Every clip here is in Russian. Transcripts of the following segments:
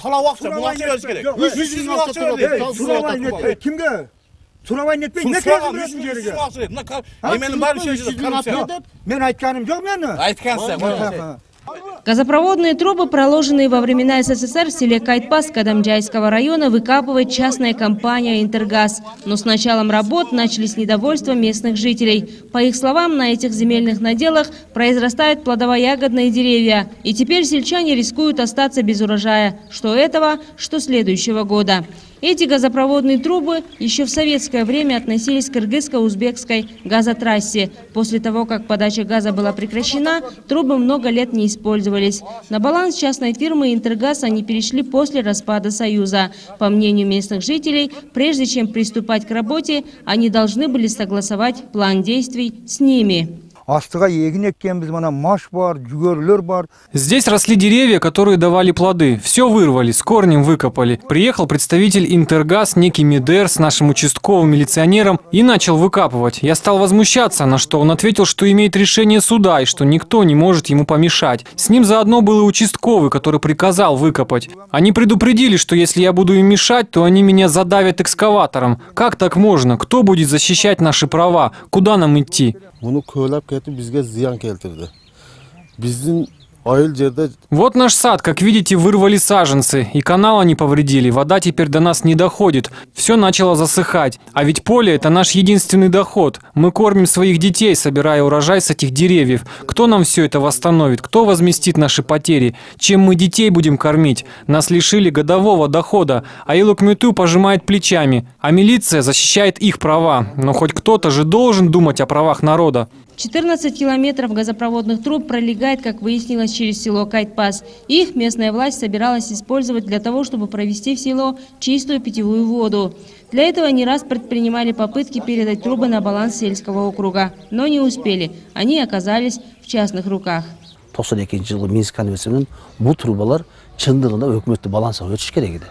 талап ақша, бұл ақша беріш керек. 100 мың ақша берді. Кімге? Сұрабайын етпей, не кәзім жерге? Мен айтқаным жоқ мені? Айтқансың. Газопроводные трубы, проложенные во времена СССР в селе Кайтпас Кадамджайского района, выкапывает частная компания «Интергаз». Но с началом работ начались недовольства местных жителей. По их словам, на этих земельных наделах произрастают плодово-ягодные деревья. И теперь сельчане рискуют остаться без урожая. Что этого, что следующего года. Эти газопроводные трубы еще в советское время относились к кыргызско-узбекской газотрассе. После того, как подача газа была прекращена, трубы много лет не использовались. На баланс частной фирмы «Интергаз» они перешли после распада Союза. По мнению местных жителей, прежде чем приступать к работе, они должны были согласовать план действий с ними. Здесь росли деревья, которые давали плоды. Все вырвали, с корнем выкопали. Приехал представитель «Интергаз», некий Медер, с нашим участковым милиционером и начал выкапывать. Я стал возмущаться, на что он ответил, что имеет решение суда и что никто не может ему помешать. С ним заодно был и участковый, который приказал выкопать. Они предупредили, что если я буду им мешать, то они меня задавят экскаватором. Как так можно? Кто будет защищать наши права? Куда нам идти? Вот наш сад, как видите, вырвали саженцы, и канал они повредили, вода теперь до нас не доходит, все начало засыхать. А ведь поле – это наш единственный доход. Мы кормим своих детей, собирая урожай с этих деревьев. Кто нам все это восстановит? Кто возместит наши потери? Чем мы детей будем кормить? Нас лишили годового дохода, а Илок-Мюту пожимает плечами, а милиция защищает их права. Но хоть кто-то же должен думать о правах народа. 14 километров газопроводных труб пролегает, как выяснилось, через село Кайтпас. Их местная власть собиралась использовать для того, чтобы провести в село чистую питьевую воду. Для этого не раз предпринимали попытки передать трубы на баланс сельского округа. Но не успели. Они оказались в частных руках.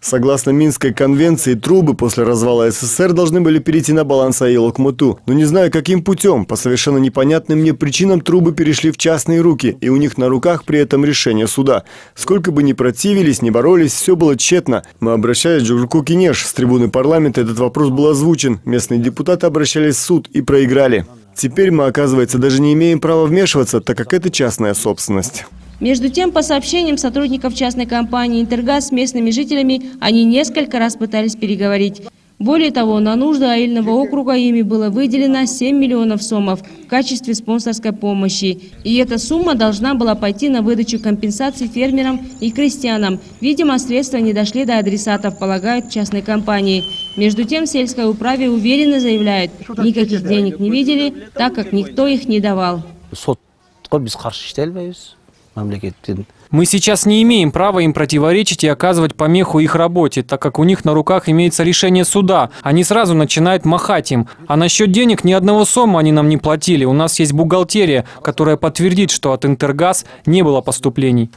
Согласно Минской конвенции, трубы после развала СССР должны были перейти на баланс Илок-Мюту. Но не знаю, каким путем, по совершенно непонятным мне причинам трубы перешли в частные руки, и у них на руках при этом решение суда. Сколько бы ни противились, ни боролись, все было тщетно. Мы обращались к Джугурку Кинеш. С трибуны парламента этот вопрос был озвучен. Местные депутаты обращались в суд и проиграли. Теперь мы, оказывается, даже не имеем права вмешиваться, так как это частная собственность. Между тем, по сообщениям сотрудников частной компании «Интергаз» с местными жителями, они несколько раз пытались переговорить. Более того, на нужды Аильного округа ими было выделено 7 миллионов сомов в качестве спонсорской помощи. И эта сумма должна была пойти на выдачу компенсаций фермерам и крестьянам. Видимо, средства не дошли до адресатов, полагают частной компании. Между тем, в сельской управе уверенно заявляют, никаких денег не видели, так как никто их не давал. Мы сейчас не имеем права им противоречить и оказывать помеху их работе, так как у них на руках имеется решение суда. Они сразу начинают махать им. А насчет денег ни одного сома они нам не платили. У нас есть бухгалтерия, которая подтвердит, что от «Интергаз» не было поступлений.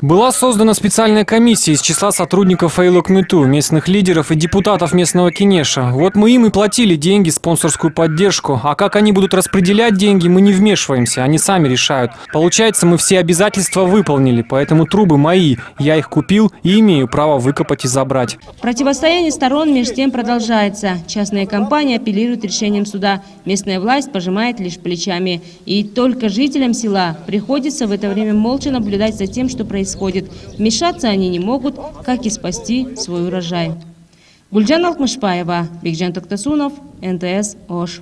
Была создана специальная комиссия из числа сотрудников Илок-Мюту, местных лидеров и депутатов местного Кинеша. Вот мы им и платили деньги, спонсорскую поддержку. А как они будут распределять деньги, мы не вмешиваемся, они сами решают. Получается, мы все обязательства выполнили, поэтому трубы мои. Я их купил и имею право выкопать и забрать. Противостояние сторон между тем продолжается. Частная компания апеллирует решением суда. Местная власть пожимает лишь плечами. И только жителям села приходится в это время молча наблюдать за тем, что происходит. Вмешаться они не могут, как и спасти свой урожай. Гульжан Алкмышбаева, Бекжан Токтасунов, НТС Ош.